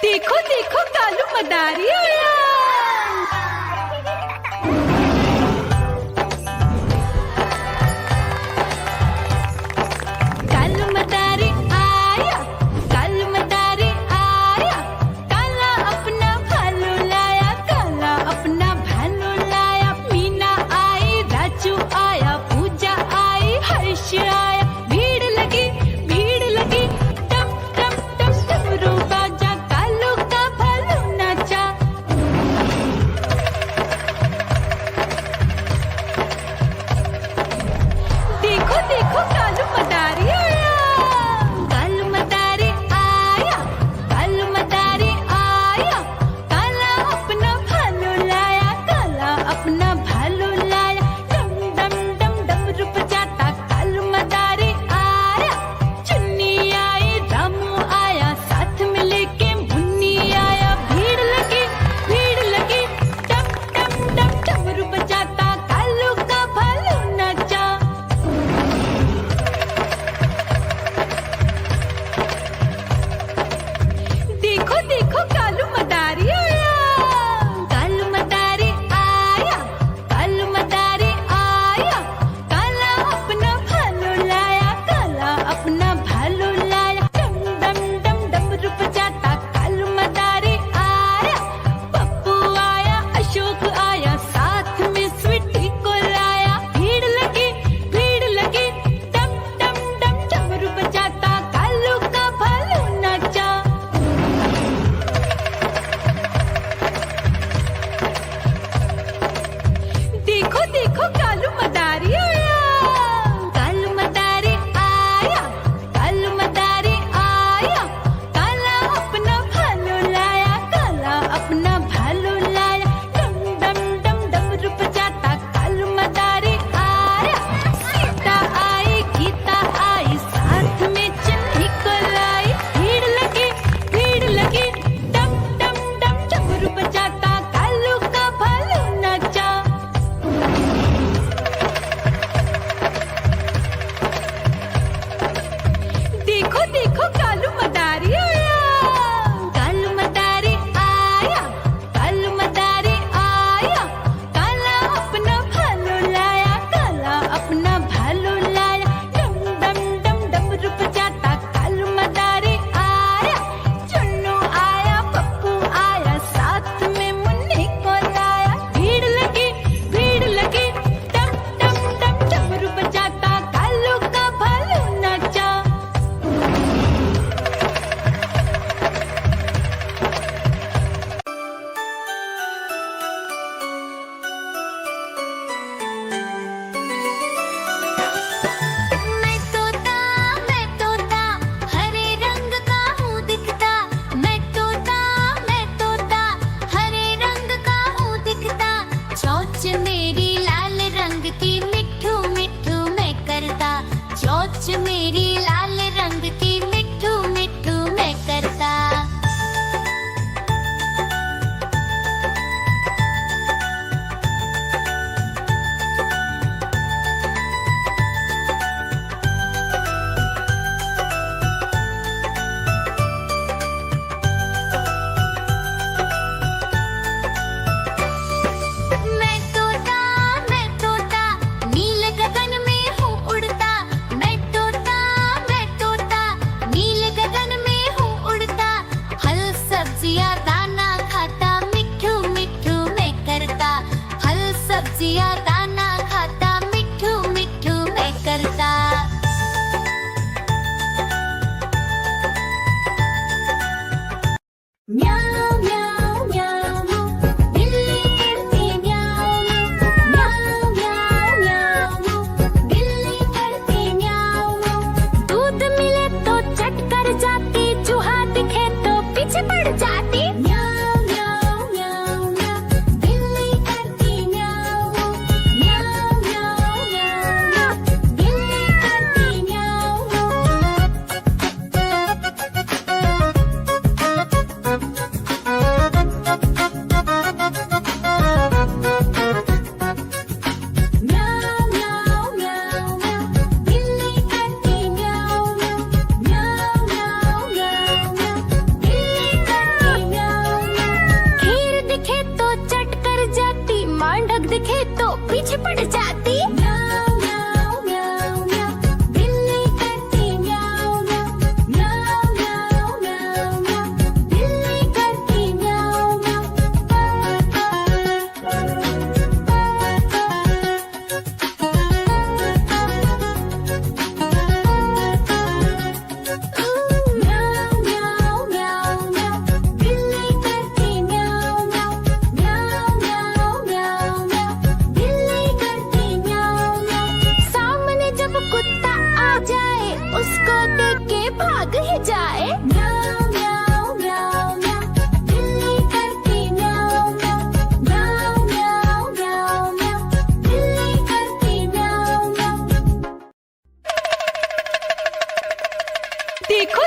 देखो देखो कालू मदारी आया। कालू मदारी आया, कालू मदारी आया। काला अपना भालू लाया, काला अपना भालू लाया। मीना आई, राजू आया, पूजा आई, हर्ष आया। भीड़ लगी, भीड़ लगी। टम टम टम डमरू बाजा, कालू का भालू नाचा। देखो देखो कालू मदारी आया, कालू मदारी आया, कालू मदारी आया। काला अपना भालू लाया, काला अपना भालू लाया। डम डम डम डमरू बजाता कालू मदारी आया। चुन्नी आई, रामू आया, साथ में लेके मुन्नी आया। भीड़ लगी, भीड़ लगी। डम डम डम डमरू बजाता कालू का भालू नाचा। देखो देखो कालू मदारी आया, कालू मदारी आया, कालू मदारी आया। काला अपना भालू लाया, काला अपना भालू लाया। डम डम डम डमरू बजाता कालू मदारी आया। पप्पू आया, अशोक आया, साथ में स्वीटी को लाया। भीड़ लगी, भीड़ लगी। डम डम डम डमरू बजाता कालू का भालू नाचा। देखो देखो कालू मदारी आया, कालू मदारी आया, कालू मदारी आया। काला अपना भालू लाया, काला अपना भालू लाया। डम डम डम डमरू बजाता कालू मदारी आया। सीता आई, गीता आई, साथ में चन्नी को लाई। भीड़ लगी, भीड़ लगी। डम डम डम डमरू बजाता कालू का भालू नाचा। देखो देखो कालू मदारी आया, कालू मदारी आया, काला अपना भालू लाया, काला अपना भालू लाया। डम डम डम डमरू बजाता कालू मदारी आया। सीता आई, गीता आई, साथ में चन्नी को लाई। भीड़ लगी, भीड़ लगी। डम डम डम डमरू बजाता कालू का भालू नाचा। देखो देखो कालू मदारी आया, कालू मदारी आया, कालू मदारी आया। काला अपना भालू लाया, काला अपना भालू लाया। डम डम डम डमरू बजाता कालू मदारी आया। चुन्नू आया, पप्पू आया, साथ में मुन्नी को लाया। भीड़ लगी, भीड़ लगी। डम डम डम डमरू बजाता कालू का भालू नाचा।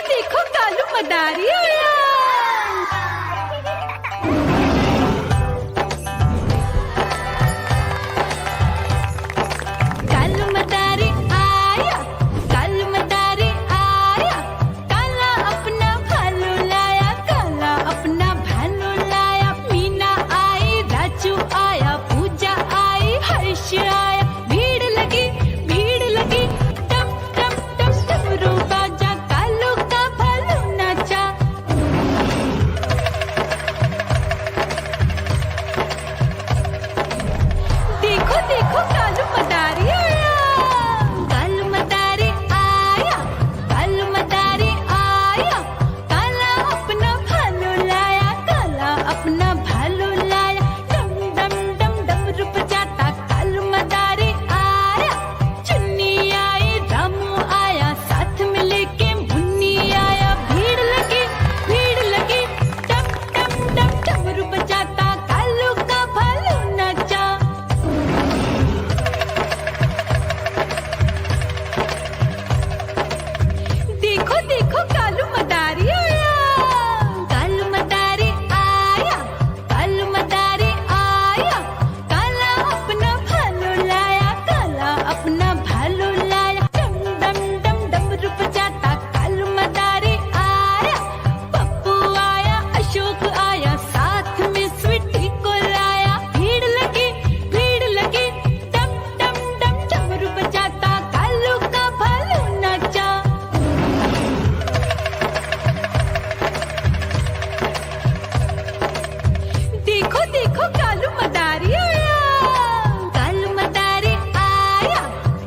देखो कालू मदारी आया। कालू मदारी आया, कालू मदारी आया, काला अपना भालू लाया, काला अपना भालू लाया। मीना आई, राजू आया, पूजा आई, हर्ष आया। भीड़ लगी टप टप टप डमरू बाजा, कालू का भालू नाचा। देखो देखो कालू मदारी आया, कालू मदारी आया, कालू मदारी आया, काला अपना भालू लाया, काला अपना भालू लाया। डम डम डम डमरू बजाता कालू मदारी आया। चुन्नी आई, रामू आया, साथ में लेके मुन्नी आया। भीड़ लगी टप टप टप डमरू बजाता कालू का भालू नाचा। देखो देखो कालू मदारी आया, कालू मदारी आया, कालू मदारी आया, काला अपना भालू लाया, काला अपना भालू लाया। डम डम डम डमरू बजाता कालू मदारी आया। पप्पू आया, अशोक आया, साथ में स्वीटी को लाया। भीड़ लगी डम डम डम डमरू बजाता कालू का भालू नाचा। देखो देखो कालू मदारी आया, कालू मदारी आया,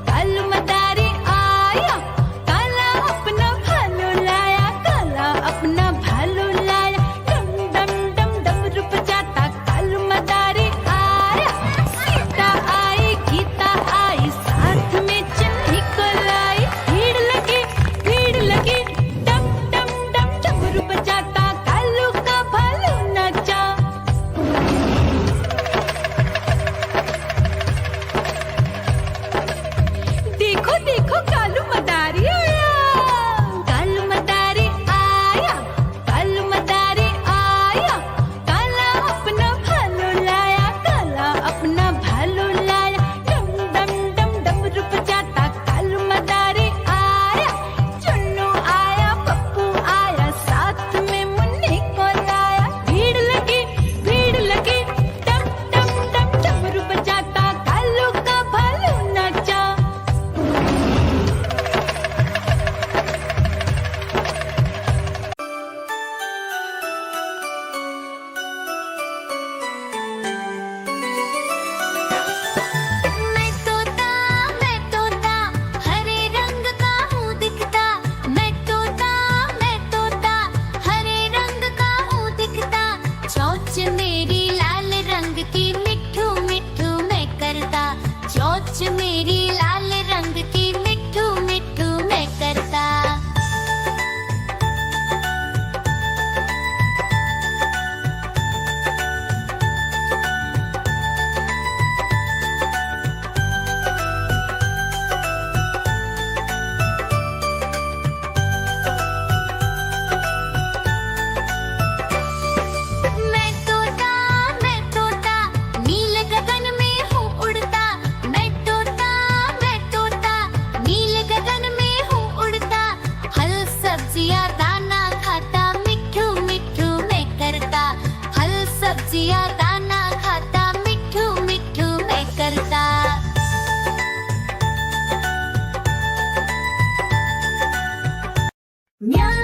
कालू मदारी आया, काला अपना भालू लाया, काला अपना भालू लाया। डम डम डम डमरू बजाता कालू मदारी आया। सीता आई, गीता आई, साथ में चन्नी को लाई। भीड़ लगी डम डम डम डमरू बजाता कालू का भालू नाचा। देखो देखो कालू मदारी आया, कालू मदारी आया, कालू मदारी आया, काला अपना भालू लाया, काला अपना भालू लाया। डम डम डम डमरू बजाता कालू मदारी आया। चुन्नू आया, पप्पू आया, साथ में मुन्नी को लाया। भीड़ लगी टप टप टप डमरू बजाता कालू का भालू नाचा। मैं तोता हरे रंग का हूँ दिखता। मैं तोता हरे रंग का हूँ दिखता। चोंच मेरी लाल रंग की, मिट्ठू मिट्ठू मैं करता। चोंच मेरी लाल रंग की, मिट्ठू मिट्ठू मैं करता। मैं तोता नील गगन में हूँ उड़ता। मैं तोता नील गगन में हूँ उड़ता। फल सब्जियाँ दाना खाता, मिट्ठू मिट्ठू मैं करता। फल सब्जियाँ दाना खाता, मिट्ठू मिट्ठू मैं करता। म्याऊ